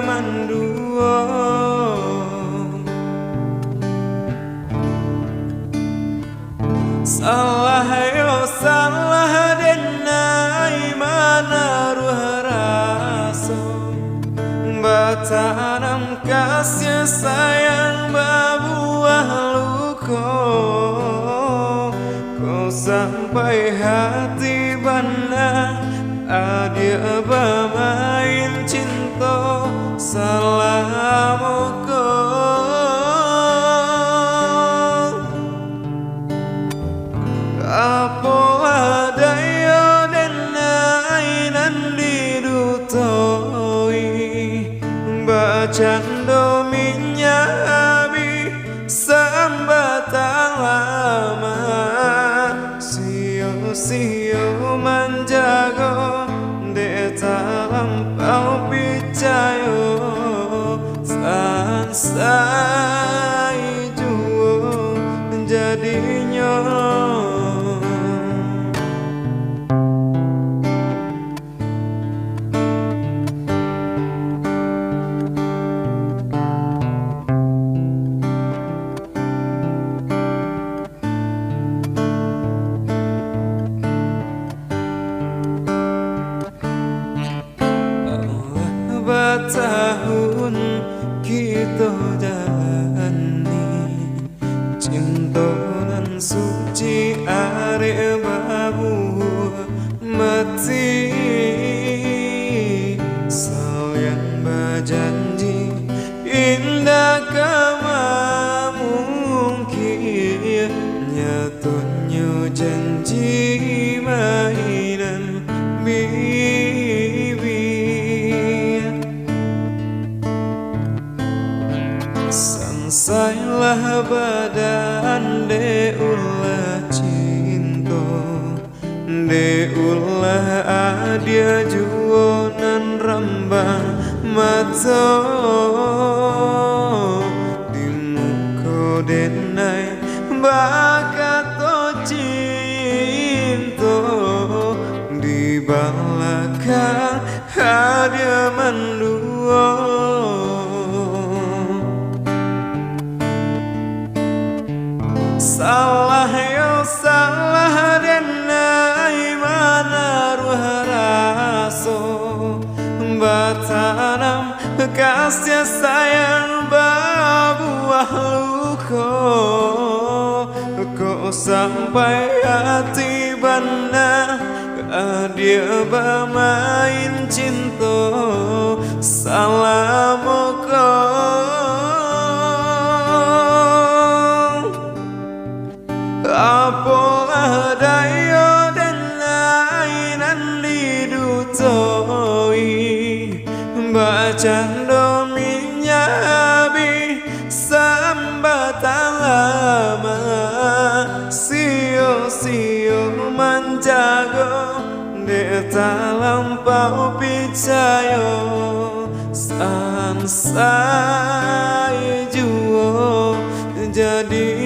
manduo salah yo salah denai mana ruh raso batanam kasih sayang babuah luko kau sampai hati bana adia bermain cinta salamuku apalah daya denai nandi dutoi bacando minyak habih samba LAMAK sio menjago de talampau picayo sansai juo jadinya tahun kita jalani cinta nan suci are babu mati sayang berjanji indah kama mungkin nyatanya janji mainan sansailah badan de ulah cinta de ulah adia juonan rambang mata di muka denai bakato cinta di belakang adia mandua salah yo salah denai mana ruh raso batanam kasih sayang babuah luko kok sampai hati bana dia bermain cinta salamuku apalah daya denai nandi dutoi bacando minyak habih samba LAMAK sio menjago de talampau picayo sansai juo jadi